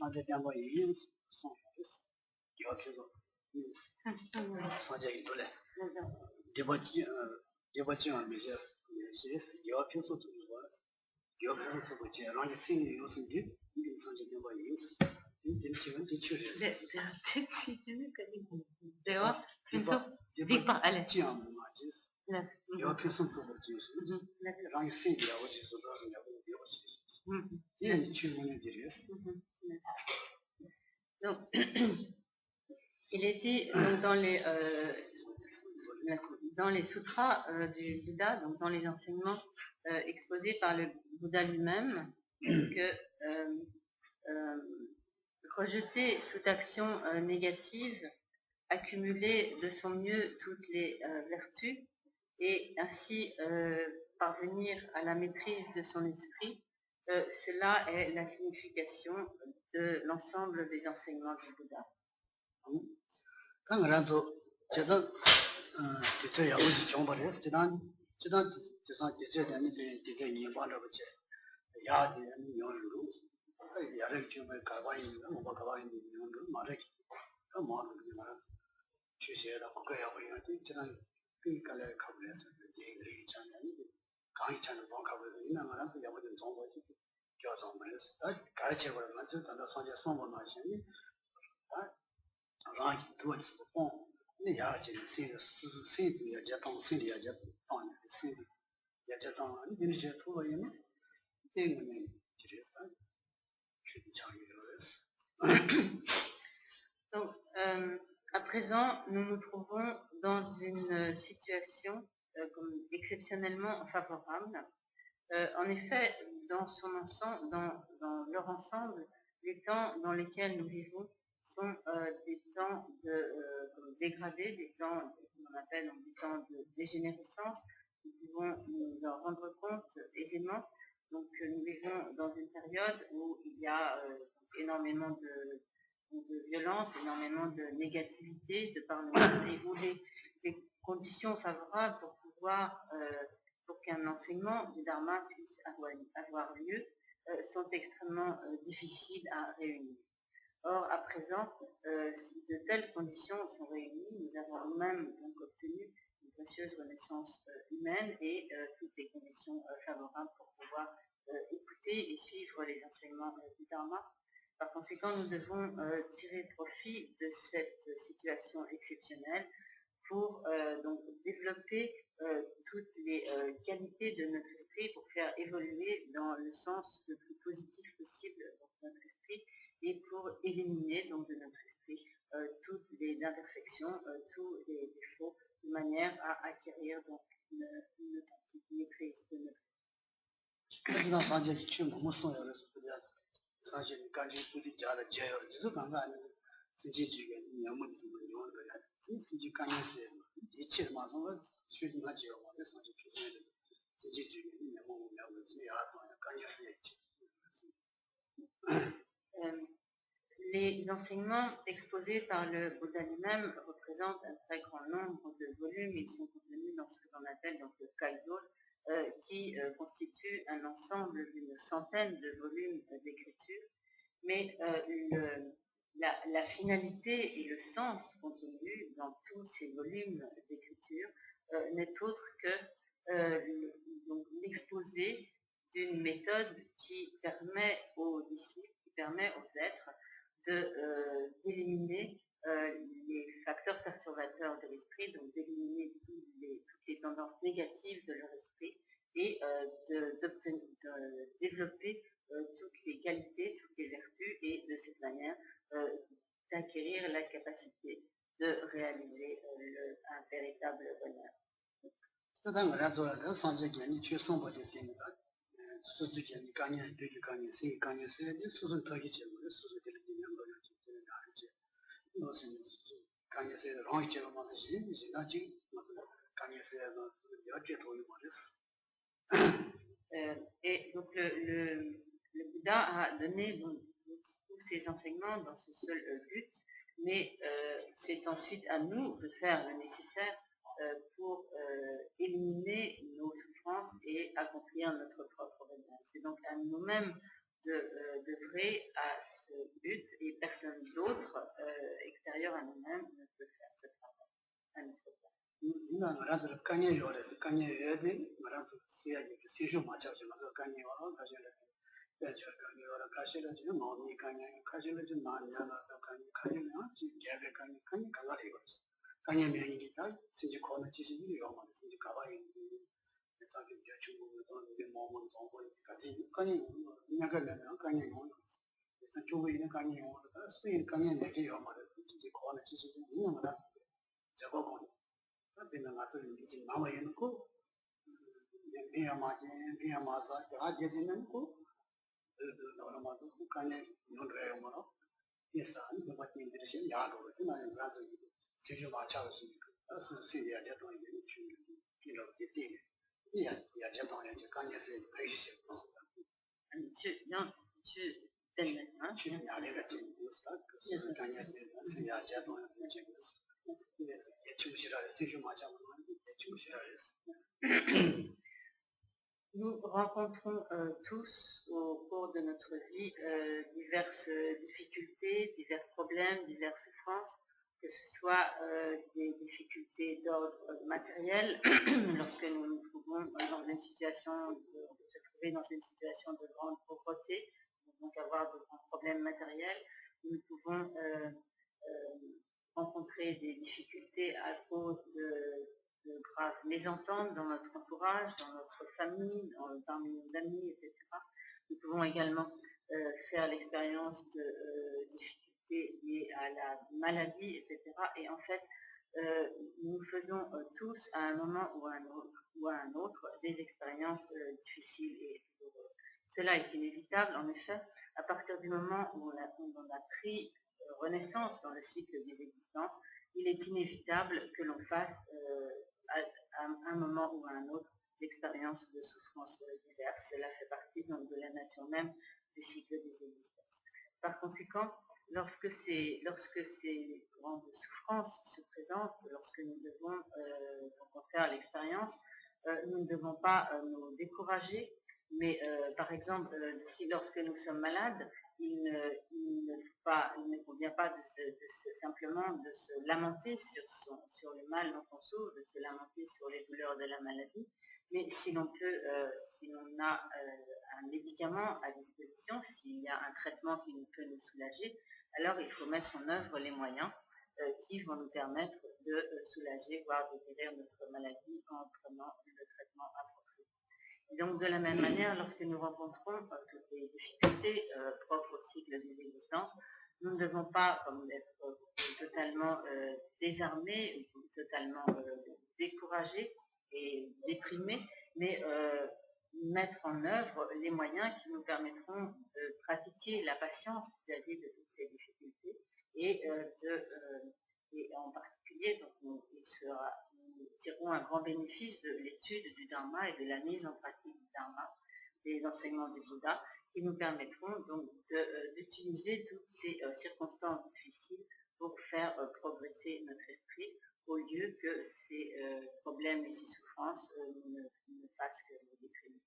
산재 담보 이인 성です기억해서 산재 이돌에 디버지 하면서 기억해서 좀 봐. 기억해서 그지 라지 생이 요즘지 이 산재 담보 이인 지금 뒤출해. 네, 대화 디바 알레. 네. 기억해서 또 그지. 라지 생이야 어디서 나오냐고 배웠지. 예, 주문에 드려요. Donc, il était donc, dans les sutras du Bouddha, donc dans les enseignements exposés par le Bouddha lui-même, que rejeter toute action négative, accumuler de son mieux toutes les vertus et ainsi parvenir à la maîtrise de son esprit, cela est la signification de l'ensemble des enseignements du Bouddha. Donc, à présent, nous nous trouvons dans une situation exceptionnellement favorable. En effet, dans leur ensemble, les temps dans lesquels nous vivons sont des temps dégradés, des temps qu'on appelle des temps de dégénérescence. Nous pouvons nous en rendre compte aisément. Donc, nous vivons dans une période où il y a énormément de violence, énormément de négativité de par le monde, et où les conditions favorables pour qu'un enseignement du Dharma puisse avoir lieu sont extrêmement difficiles à réunir. Or, à présent, si de telles conditions sont réunies, nous avons nous-mêmes donc obtenu une précieuse renaissance humaine et toutes les conditions favorables pour pouvoir écouter et suivre les enseignements du Dharma. Par conséquent, nous devons tirer profit de cette situation exceptionnelle pour donc développer toutes les qualités de notre esprit pour faire évoluer dans le sens le plus positif possible de notre esprit et pour éliminer donc de notre esprit toutes les imperfections, tous les défauts, de manière à acquérir donc une authentique maîtrise de notre esprit. 사실 간지 부디 자다 제요. 지수 강가 신지지게 너무 좋은 거야. 신지 간에서 이치 마성을 수행하지요. 그래서 사실 신지지게 너무 Les enseignements exposés par le Bouddha lui-même représentent un très grand nombre de volumes. Ils sont contenus dans ce que l'on appelle donc le Kaido, qui constitue un ensemble d'une centaine de volumes d'écriture. Mais la finalité et le sens contenu dans tous ces volumes d'écriture n'est autre que l'exposé d'une méthode qui permet aux disciples, qui permet aux êtres d'éliminer les facteurs perturbateurs de l'esprit, donc d'éliminer toutes les tendances négatives de leur esprit et de développer toutes les qualités, toutes les vertus et de cette manière d'acquérir la capacité de réaliser un véritable bonheur. Et donc le Bouddha a donné donc, tous ses enseignements dans ce seul but, mais c'est ensuite à nous de faire le nécessaire pour éliminer nos souffrances et accomplir notre propre bonheur. C'est donc à nous-mêmes d'œuvrer à ce but et personne d'autre extérieur à nous-mêmes ne peut faire ce travail à notre place. Nous rencontrons tous au cours de notre vie diverses difficultés, divers problèmes, diverses souffrances, que ce soit des difficultés d'ordre matériel, lorsque nous nous trouvons dans une situation, se trouver dans une situation de grande pauvreté, donc avoir de grands problèmes matériels. Nous pouvons rencontrer des difficultés à cause de graves mésententes dans notre entourage, dans notre famille, parmi nos amis, etc. Nous pouvons également faire l'expérience de difficultés liées à la maladie, etc. Et en fait, nous faisons tous à un moment ou à un autre des expériences difficiles et douloureuses. Cela est inévitable, en effet, à partir du moment où on a pris renaissance dans le cycle des existences, il est inévitable que l'on fasse à un moment ou à un autre l'expérience de souffrances diverses. Cela fait partie donc de la nature même du cycle des existences. Par conséquent, lorsque ces grandes souffrances se présentent, lorsque nous devons faire l'expérience, nous ne devons pas nous décourager, mais par exemple, si lorsque nous sommes malades, il ne convient pas simplement de se lamenter sur le mal dont on souffre, de se lamenter sur les douleurs de la maladie, mais si l'on a un médicament à disposition, s'il y a un traitement qui peut nous soulager, alors il faut mettre en œuvre les moyens qui vont nous permettre de soulager, voire de guérir notre maladie en prenant le traitement approprié. Et donc de la même manière, lorsque nous rencontrons toutes les difficultés propres au cycle des existences, nous ne devons pas être totalement désarmés, ou totalement découragés et déprimés, mais mettre en œuvre les moyens qui nous permettront de pratiquer la patience vis-à-vis de toutes ces difficultés et en particulier, donc, nous tirerons un grand bénéfice de l'étude du Dharma et de la mise en pratique du Dharma, des enseignements du Bouddha, qui nous permettront donc d'utiliser toutes ces circonstances difficiles pour faire progresser notre esprit, au lieu que ces problèmes et ces souffrances ne fassent que nous déprimer.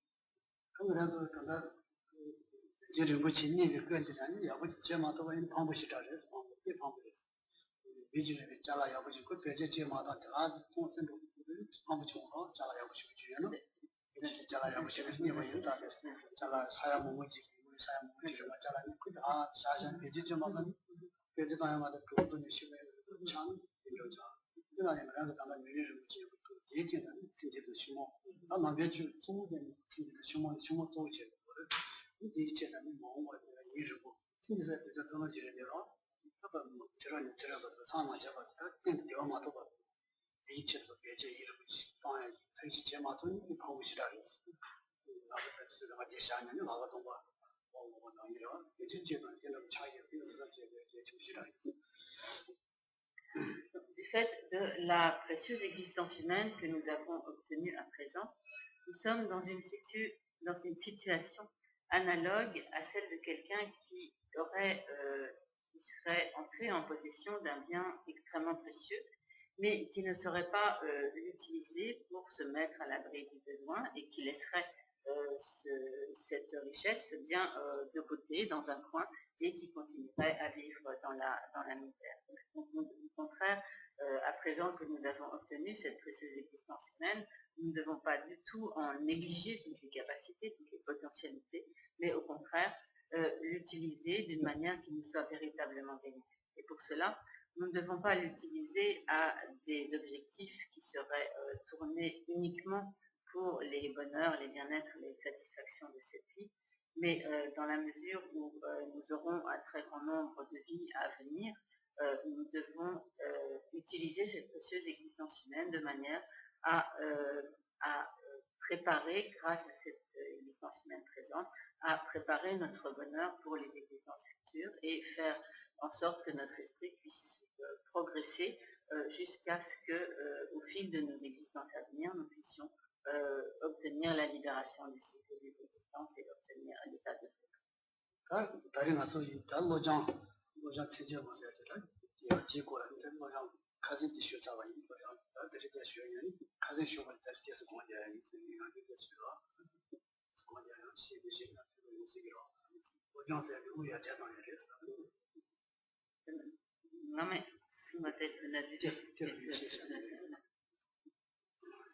Du fait de la précieuse existence humaine que nous avons obtenue à présent, nous sommes dans une situation analogue à celle de quelqu'un qui serait entré en possession d'un bien extrêmement précieux, mais qui ne saurait pas l'utiliser pour se mettre à l'abri du besoin et qui laisserait cette richesse bien de côté, dans un coin, et qui continuerait à vivre dans la misère. Donc, au contraire, à présent que nous avons obtenu cette précieuse existence humaine, nous ne devons pas du tout en négliger toutes les capacités, toutes les potentialités, mais au contraire, l'utiliser d'une manière qui nous soit véritablement bénéfique. Et pour cela, nous ne devons pas l'utiliser à des objectifs qui seraient tournés uniquement pour les bonheurs, les bien-être, les satisfactions de cette vie, mais dans la mesure où nous aurons un très grand nombre de vies à venir, nous devons utiliser cette précieuse existence humaine de manière à préparer, grâce à cette existence humaine présente, à préparer notre bonheur pour les existences futures et faire en sorte que notre esprit puisse progresser jusqu'à ce que, au fil de nos existences à venir, nous puissions obtenir la libération du cycle des existences et obtenir l'état de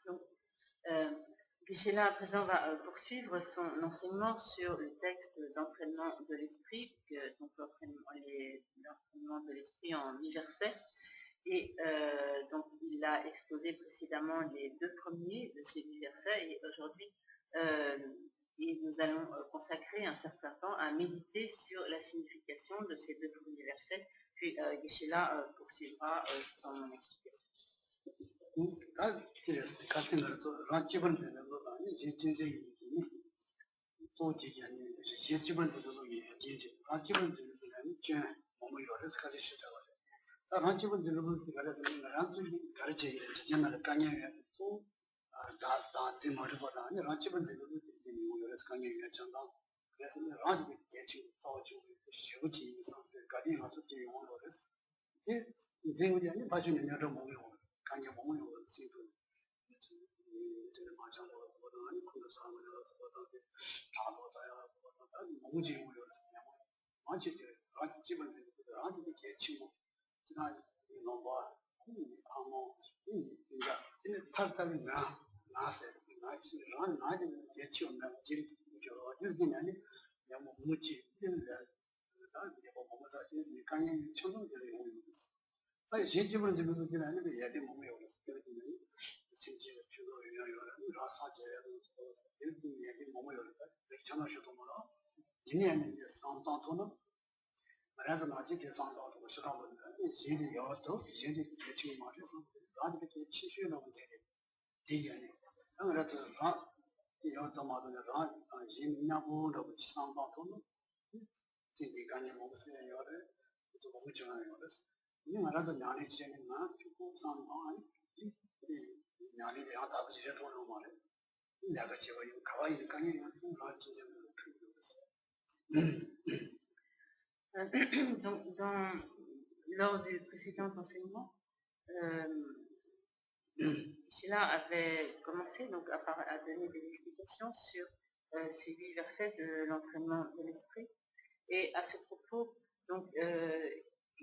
Donc, Geshe-la à présent va poursuivre son enseignement sur le texte d'entraînement de l'esprit, donc l'entraînement de l'esprit en 8 versets. Et donc il a exposé précédemment les 2 premiers de ces 8 versets, et aujourd'hui nous allons consacrer un certain temps à méditer sur la signification de ces 2 premiers versets, puis Geshe-la poursuivra son explication. Donc, lors du précédent enseignement, Geshe-la avait commencé donc à donner des explications sur ces 8 versets de l'entraînement de l'esprit. Et à ce propos, donc,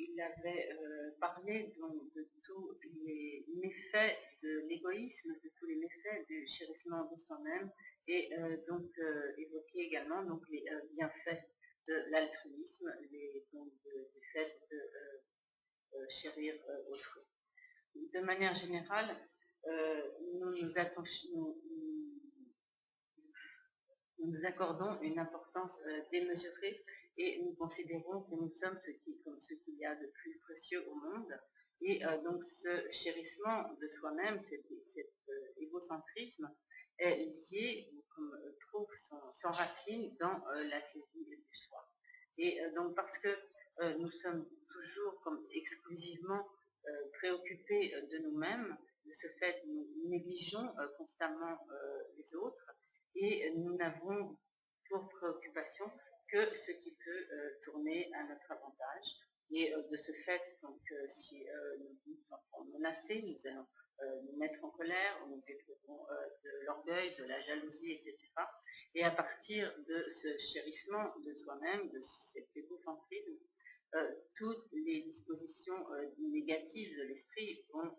il avait parlé donc, de tous les méfaits de l'égoïsme, de tous les méfaits du chérissement de soi-même, et donc évoqué également donc, les bienfaits de l'altruisme, du fait de chérir autrui. De manière générale, nous nous accordons une importance démesurée, et nous considérons que nous sommes ce qu'il y a de plus précieux au monde. Et donc ce chérissement de soi-même, cet égocentrisme, est lié, comme trouve son racine dans la saisie du soi. Et donc parce que nous sommes toujours comme exclusivement préoccupés de nous-mêmes, de ce fait nous négligeons constamment les autres, et nous n'avons pour préoccupation que ce qui peut tourner à notre avantage. Et de ce fait, donc, si nous nous sentons menacés, nous allons nous mettre en colère, où nous éprouvons de l'orgueil, de la jalousie, etc. Et à partir de ce chérissement de soi-même, de cet égocentrisme, toutes les dispositions négatives de l'esprit vont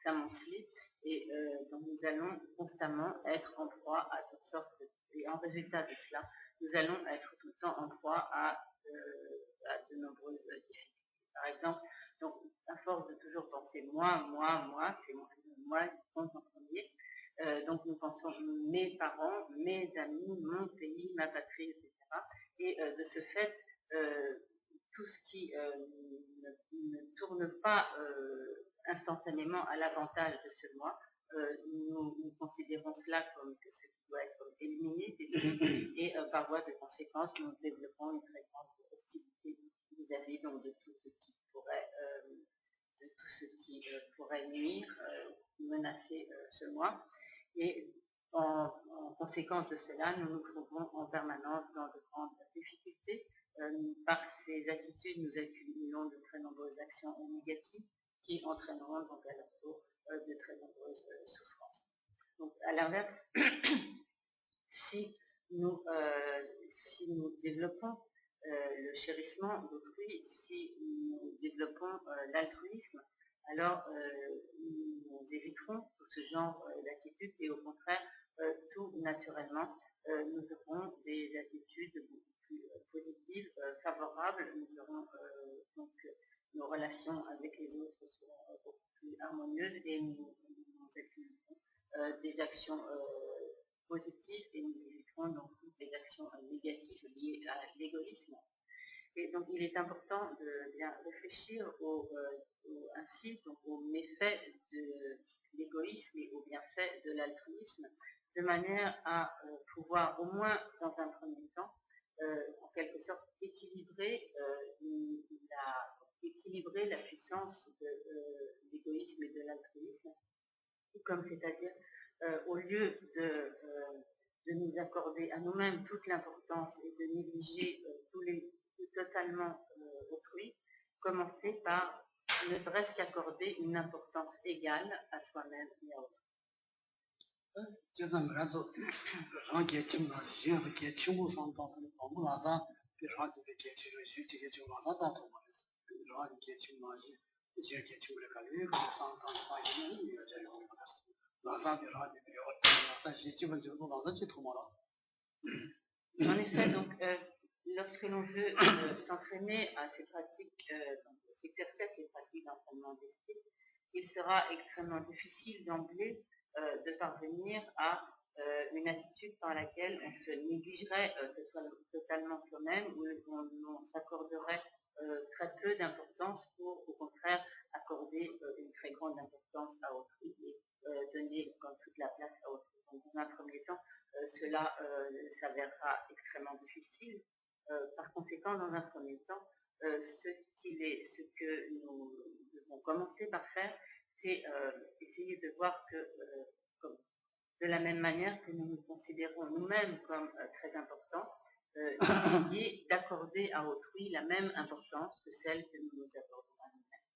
s'amonceler et donc nous allons constamment être en proie à toutes sortes et en résultat de cela, nous allons être tout le temps en proie à de nombreuses difficultés. Par exemple, donc à force de toujours penser moi, c'est moi qui pense en premier, donc nous pensons mes parents, mes amis, mon pays, ma patrie, etc. Et de ce fait, tout ce qui ne tourne pas instantanément à l'avantage de ce moi, nous considérons cela comme ce qui doit être éliminé, et par voie de conséquence, nous développons une très grande hostilité vis-à-vis donc de tout ce qui pourrait nuire, menacer ce moi. Et en conséquence de cela, nous nous trouvons en permanence dans de grandes difficultés. Par ces attitudes, nous accumulons de très nombreuses actions négatives qui entraîneront donc à leur tour de très nombreuses souffrances. Donc à l'inverse, si nous développons le chérissement d'autrui, si nous développons l'altruisme, alors nous éviterons tout ce genre d'attitudes et au contraire, tout naturellement, nous aurons des attitudes beaucoup plus positives, favorables, nous aurons donc nos relations avec les autres seront beaucoup plus harmonieuses et nous accumulerons des actions positives et nous éviterons donc toutes les actions négatives liées à l'égoïsme. Et donc il est important de bien réfléchir ainsi donc aux méfaits de l'égoïsme et aux bienfaits de l'altruisme, de manière à pouvoir au moins dans un premier temps, en quelque sorte équilibrer la puissance de l'égoïsme et de l'altruisme, comme c'est-à-dire au lieu de nous accorder à nous-mêmes toute l'importance et de négliger totalement autrui, commencer par ne serait-ce qu'accorder une importance égale à soi-même et à autrui. En effet, donc, lorsque l'on veut s'entraîner à ces pratiques, s'exercer à ces pratiques d'entraînement d'esprit, il sera extrêmement difficile d'emblée de parvenir à une attitude par laquelle on se négligerait totalement soi-même, où on s'accorderait très peu d'importance pour, au contraire, accorder une très grande importance à autrui et donner comme toute la place à autrui. Donc, dans un premier temps, cela s'avérera extrêmement difficile. Par conséquent, dans un premier temps, ce que nous devons commencer par faire, c'est essayer de voir que, de la même manière que nous nous considérons nous-mêmes comme très importants, essayer d'accorder à autrui la même importance que celle que nous nous accordons à nous-mêmes.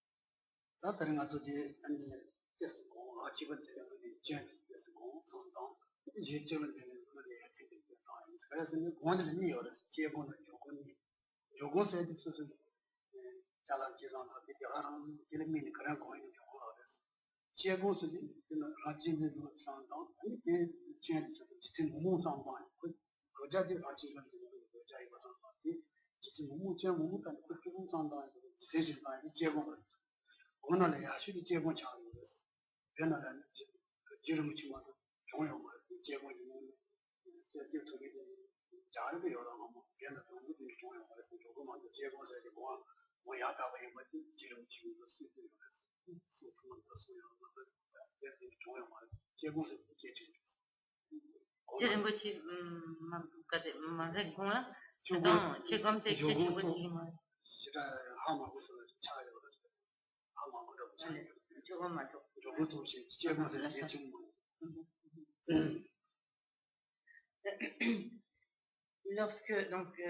Lorsque donc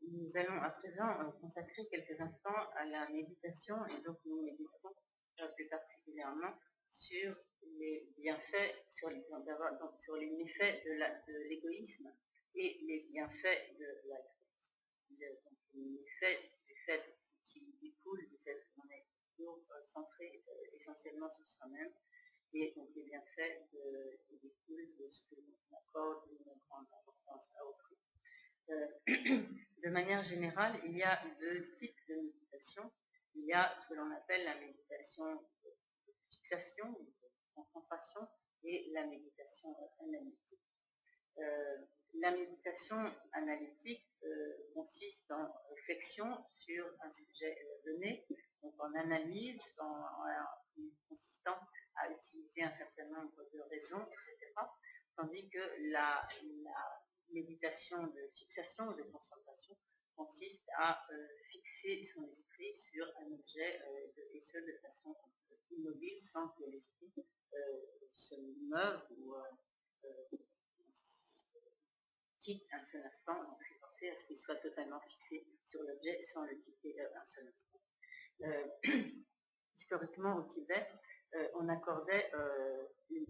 nous allons à présent consacrer quelques instants à la méditation et donc nous méditerons plus particulièrement sur les bienfaits, sur les méfaits de l'égoïsme et les bienfaits de l'altruisme. Donc les méfaits du fait qui découlent du fait qu'on est toujours centré essentiellement sur soi-même, et donc les bienfaits qui découlent de ce que l'on accorde une grande importance à autrui. De manière générale, il y a deux types de méditation. Il y a ce que l'on appelle la méditation de fixation, de concentration, et la méditation analytique. La méditation analytique consiste en réflexion sur un sujet donné, donc en analyse, en consistant à utiliser un certain nombre de raisons, etc. Tandis que la méditation de fixation, de concentration, consiste à fixer son esprit sur un objet et ce de façon immobile sans que l'esprit se meuve ou quitte un seul instant. Donc c'est penser à ce qu'il soit totalement fixé sur l'objet sans le quitter un seul instant. Historiquement au Tibet, on accordait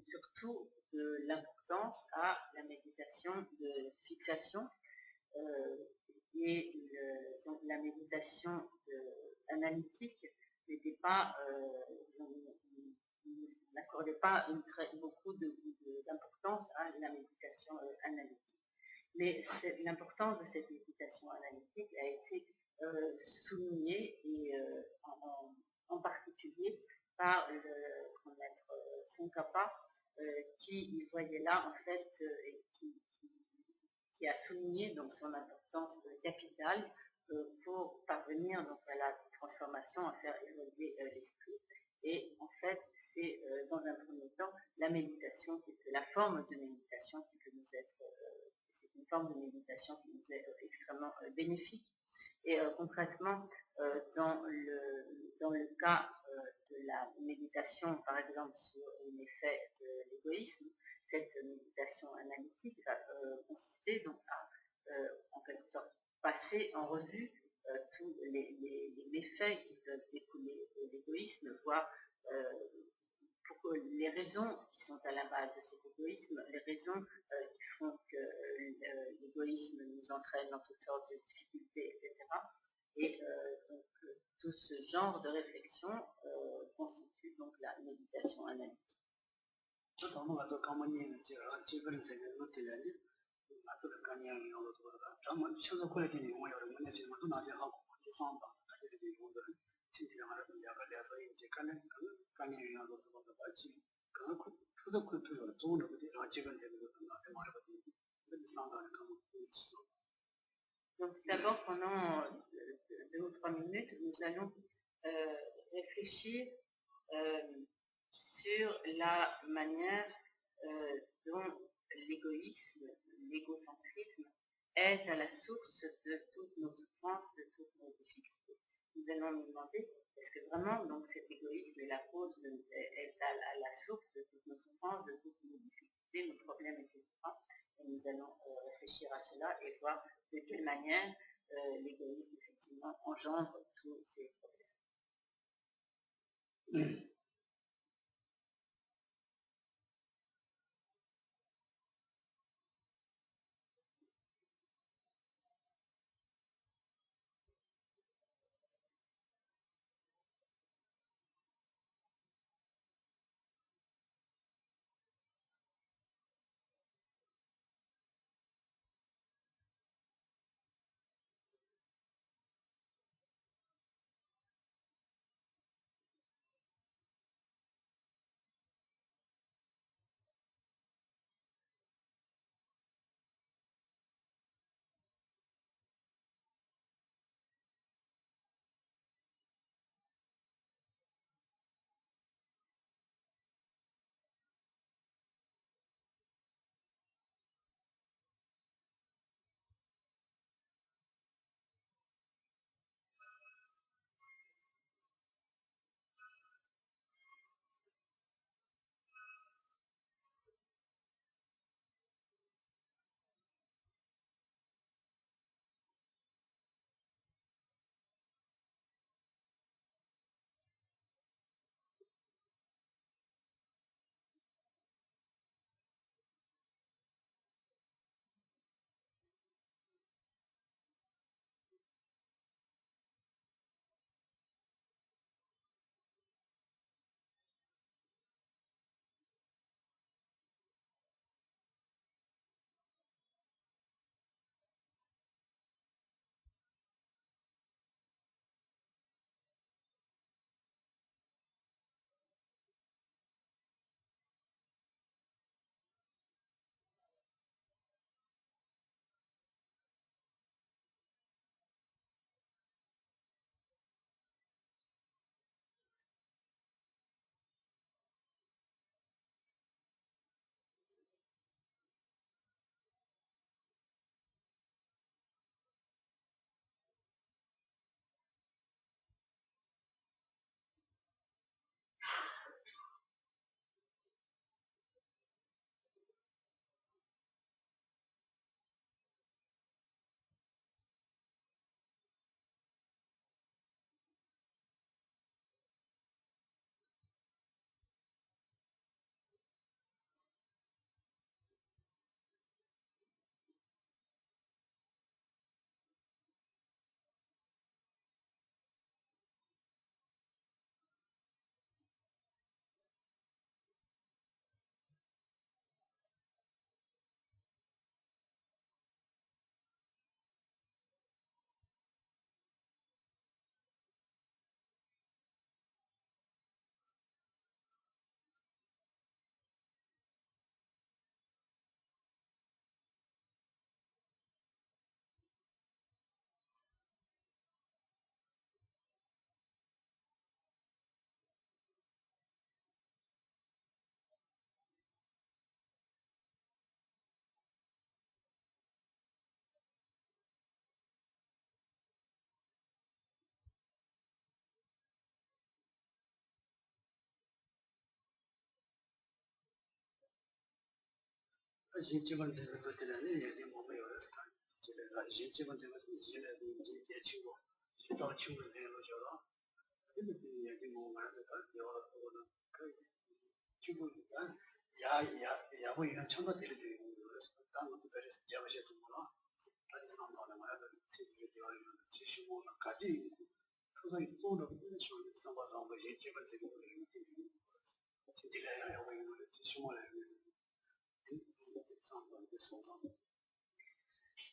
surtout de l'importance à la méditation de fixation et donc la méditation analytique n'était pas, n'accordait pas beaucoup d'importance à la méditation analytique. Mais l'importance de cette méditation analytique a été soulignée et en particulier par le maître Tsongkhapa, qui voyait là en fait et qui a souligné donc son importance capitale pour parvenir donc à la transformation, à faire évoluer l'esprit. Et en fait, c'est dans un premier temps la méditation, la forme de méditation qui peut nous être, c'est une forme de méditation qui nous est extrêmement bénéfique. Et concrètement, dans le cas de la méditation, par exemple, sur les effets de l'égoïsme, cette méditation analytique va consister donc à, en quelque sorte, passer en revue tous les méfaits qui peuvent découler de l'égoïsme, voire les raisons qui sont à la base de cet égoïsme, les raisons qui font que l'égoïsme nous entraîne dans toutes sortes de difficultés, etc. Et donc tout ce genre de réflexion constitue donc la méditation analytique. Donc d'abord, pendant 2 ou 3 minutes, nous allons réfléchir sur la manière dont l'égoïsme, l'égocentrisme est à la source de toutes nos souffrances, de toutes nos difficultés. Nous allons nous demander, est-ce que vraiment donc cet égoïsme est la cause, est à la source de toutes nos souffrances, de toutes nos difficultés, nos problèmes, etc. Et nous allons réfléchir à cela et voir de quelle manière l'égoïsme effectivement engendre tous ces problèmes.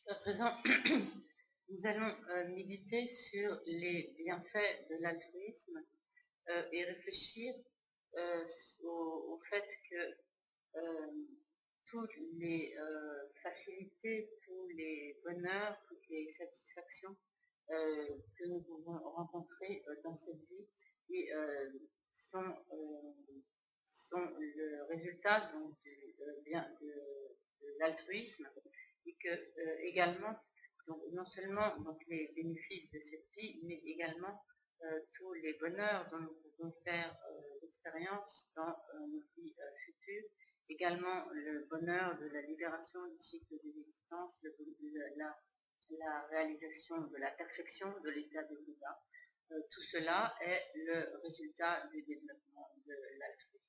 À présent, nous allons méditer sur les bienfaits de l'altruisme et réfléchir au fait que toutes les facilités, tous les bonheurs, toutes les satisfactions que nous pouvons rencontrer dans cette vie et, sont le résultat donc, de l'altruisme, et que également, donc, non seulement donc, les bénéfices de cette vie, mais également tous les bonheurs dont nous pouvons faire l'expérience dans nos vies futures, également le bonheur de la libération du cycle des existences, la réalisation de la perfection de l'état de Bouddha. Tout cela est le résultat du développement de l'altruisme.